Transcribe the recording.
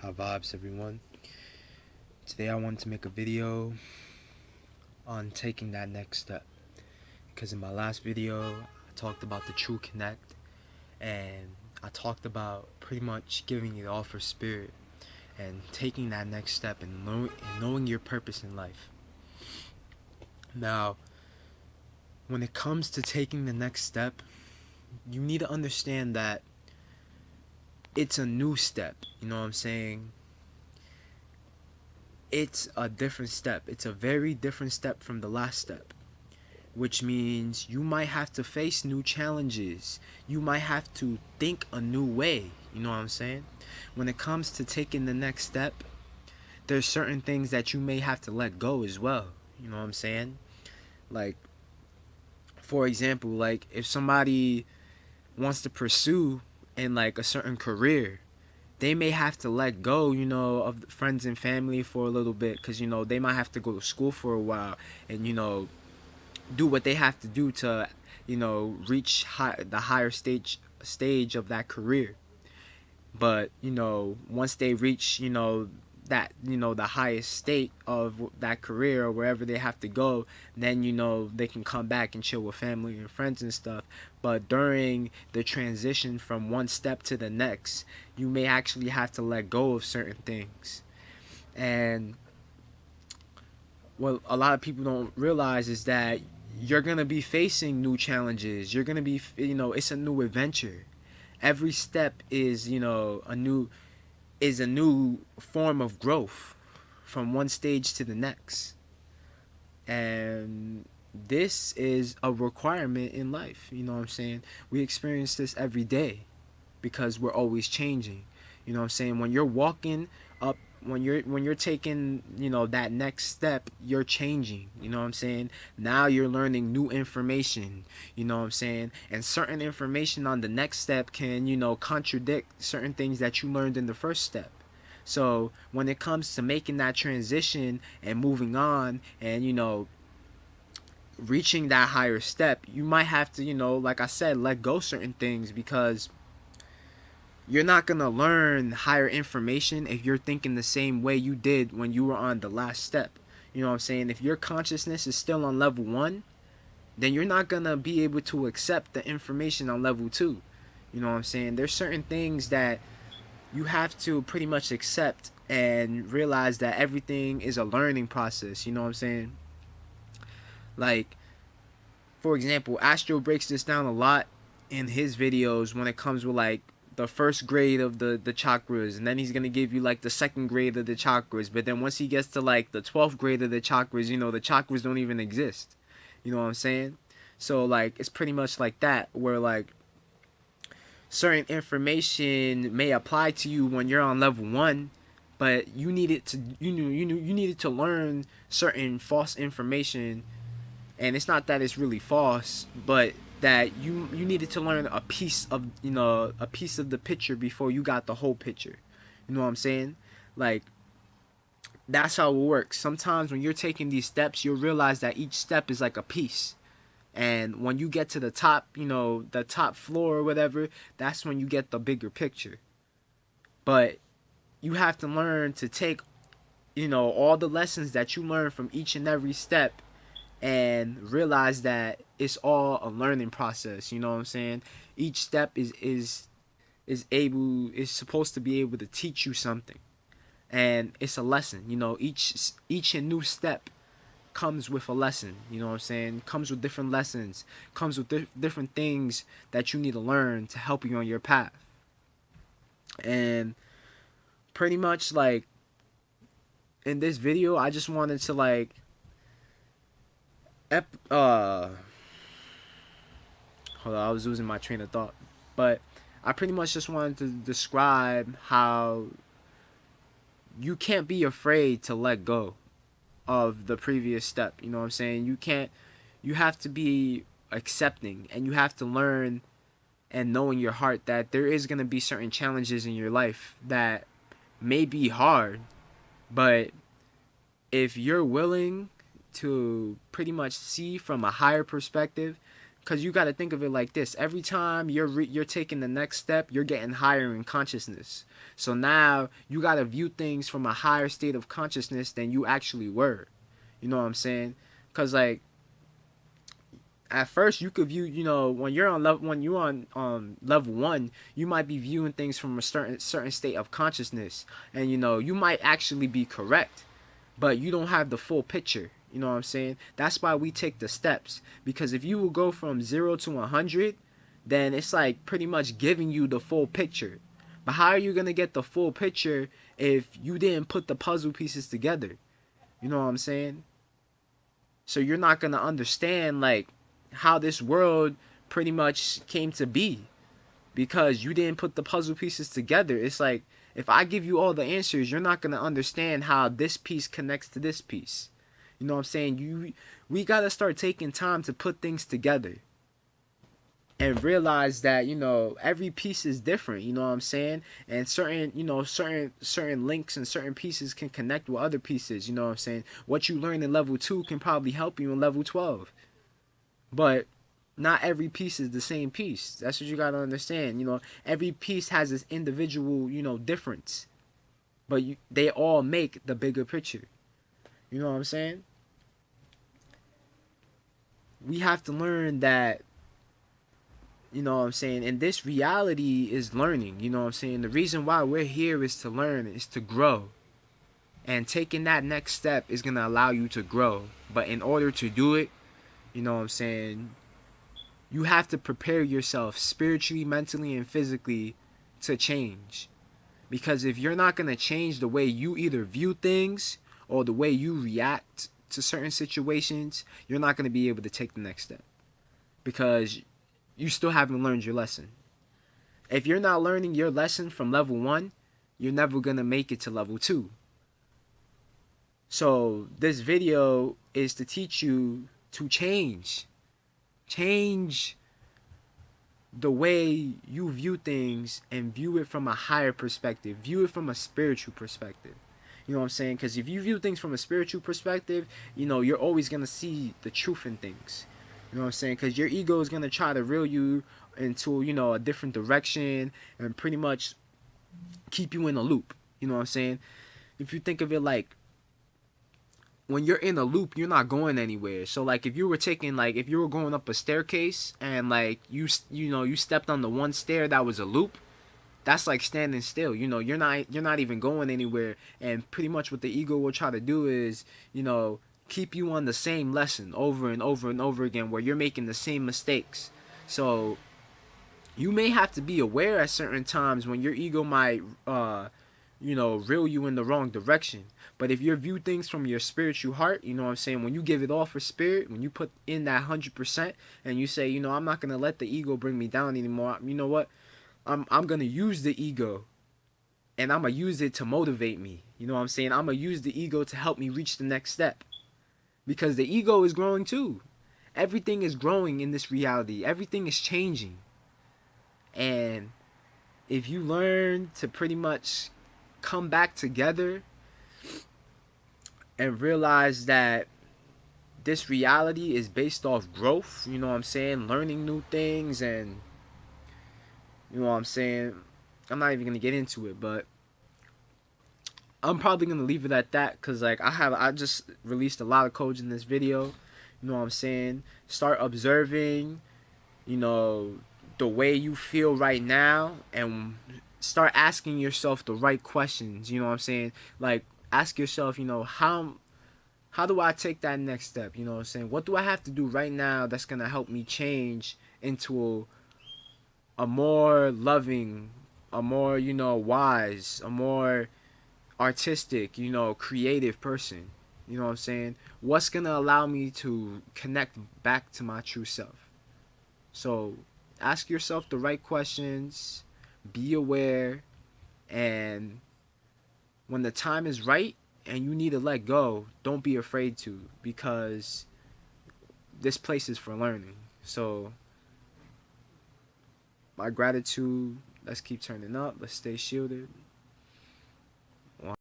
How vibes, everyone? Today I wanted to make a video on taking that next step because in my last video I talked about the true connect, and I talked about pretty much giving it all for spirit and taking that next step and knowing your purpose in life. Now, when it comes to taking the next step, you need to understand that it's a new step. You know what I'm saying? It's a different step. It's a very different step from the last step, which means you might have to face new challenges. You might have to think a new way. You know what I'm saying? When it comes to taking the next step, there's certain things that you may have to let go as well. You know what I'm saying? Like, for example, like if somebody wants to pursue in like a certain career, they may have to let go, of friends and family for a little bit, because they might have to go to school for a while and do what they have to do to reach the higher stage of that career. But once they reach that the highest state of that career or wherever they have to go, then they can come back and chill with family and friends and stuff. But during the transition from one step to the next, you may actually have to let go of certain things. And what a lot of people don't realize is that you're going to be facing new challenges. You're going to be, it's a new adventure. Every step is, a new form of growth from one stage to the next. And this is a requirement in life. You know what I'm saying? We experience this every day because we're always changing. You know what I'm saying? When you're walking up, when you're taking, that next step, you're changing. You know what I'm saying? Now you're learning new information. You know what I'm saying? And certain information on the next step can, contradict certain things that you learned in the first step. So when it comes to making that transition and moving on and, reaching that higher step, you might have to, like I said, let go certain things, because you're not going to learn higher information if you're thinking the same way you did when you were on the last step. You know what I'm saying? If your consciousness is still on level 1, then you're not going to be able to accept the information on level 2. You know what I'm saying? There's certain things that you have to pretty much accept and realize that everything is a learning process. You know what I'm saying? Like, for example, Astro breaks this down a lot in his videos when it comes with like the first grade of the chakras, and then he's gonna give you like the second grade of the chakras. But then once he gets to like the 12th grade of the chakras, the chakras don't even exist. You know what I'm saying? So like it's pretty much like that, where like certain information may apply to you when you're on level 1, but you needed to you needed to learn certain false information. And it's not that it's really false, but that you needed to learn a piece of a piece of the picture before you got the whole picture. You know what I'm saying? Like, that's how it works. Sometimes when you're taking these steps, you'll realize that each step is like a piece. And when you get to the top, the top floor or whatever, that's when you get the bigger picture. But you have to learn to take, all the lessons that you learn from each and every step and realize that it's all a learning process. You know what I'm saying? Each step is supposed to be able to teach you something, and it's a lesson. Each and new step comes with a lesson. You know what I'm saying? Comes with different lessons. Comes with different things that you need to learn to help you on your path. And pretty much like in this video, I just wanted to like hold on, I was losing my train of thought. But I pretty much just wanted to describe how you can't be afraid to let go of the previous step. You know what I'm saying? You have to be accepting, and you have to learn and know in your heart that there is going to be certain challenges in your life that may be hard, but if you're willing to pretty much see from a higher perspective, Because you got to think of it like this: every time you're taking the next step, you're getting higher in consciousness. So now you got to view things from a higher state of consciousness than you actually were. You know what I'm saying? Because like at first you could view, when you're on level 1, you might be viewing things from a certain state of consciousness, and you might actually be correct, but you don't have the full picture. You know what I'm saying? That's why we take the steps, because if you will go from 0 to 100, then it's like pretty much giving you the full picture. But how are you going to get the full picture if you didn't put the puzzle pieces together? You know what I'm saying? So you're not going to understand like how this world pretty much came to be, because you didn't put the puzzle pieces together. It's like if I give you all the answers, you're not going to understand how this piece connects to this piece. You know what I'm saying? We got to start taking time to put things together and realize that every piece is different. You know what I'm saying? And certain links and certain pieces can connect with other pieces. You know what I'm saying? What you learn in level 2 can probably help you in level 12, but not every piece is the same piece. That's what you got to understand. Every piece has its individual difference, but they all make the bigger picture. You know what I'm saying? We have to learn that, and this reality is learning. You know what I'm saying? The reason why we're here is to learn, is to grow. And taking that next step is going to allow you to grow. But in order to do it, you know what I'm saying, you have to prepare yourself spiritually, mentally, and physically to change. Because if you're not going to change the way you either view things or the way you react to certain situations, you're not going to be able to take the next step. Because you still haven't learned your lesson. If you're not learning your lesson from level 1, you're never going to make it to level 2. So this video is to teach you to change. Change the way you view things and view it from a higher perspective. View it from a spiritual perspective. You know what I'm saying? Because if you view things from a spiritual perspective, you're always going to see the truth in things. You know what I'm saying? Because your ego is going to try to reel you into, a different direction and pretty much keep you in a loop. You know what I'm saying? If you think of it like, when you're in a loop, you're not going anywhere. So like if you were going up a staircase and like you stepped on the one stair that was a loop, that's like standing still. You're not even going anywhere. And pretty much what the ego will try to do is, keep you on the same lesson over and over and over again, where you're making the same mistakes. So you may have to be aware at certain times when your ego might reel you in the wrong direction. But if you view things from your spiritual heart, you know what I'm saying, when you give it all for spirit, when you put in that 100% and you say, I'm not going to let the ego bring me down anymore. You know what? I'm going to use the ego, and I'm going to use it to motivate me. You know what I'm saying? I'm going to use the ego to help me reach the next step. Because the ego is growing too. Everything is growing in this reality. Everything is changing. And if you learn to pretty much come back together and realize that this reality is based off growth, you know what I'm saying, learning new things, and you know what I'm saying, I'm not even gonna get into it, but I'm probably gonna leave it at that, because like I just released a lot of codes in this video. You know what I'm saying? Start observing, the way you feel right now, and start asking yourself the right questions. You know what I'm saying? Like ask yourself, how do I take that next step? You know what I'm saying? What do I have to do right now that's gonna help me change into a more loving, a more, wise, a more artistic, creative person? You know what I'm saying? What's gonna allow me to connect back to my true self? So ask yourself the right questions, be aware, and when the time is right and you need to let go, don't be afraid to, because this place is for learning. So my gratitude. Let's keep turning up. Let's stay shielded.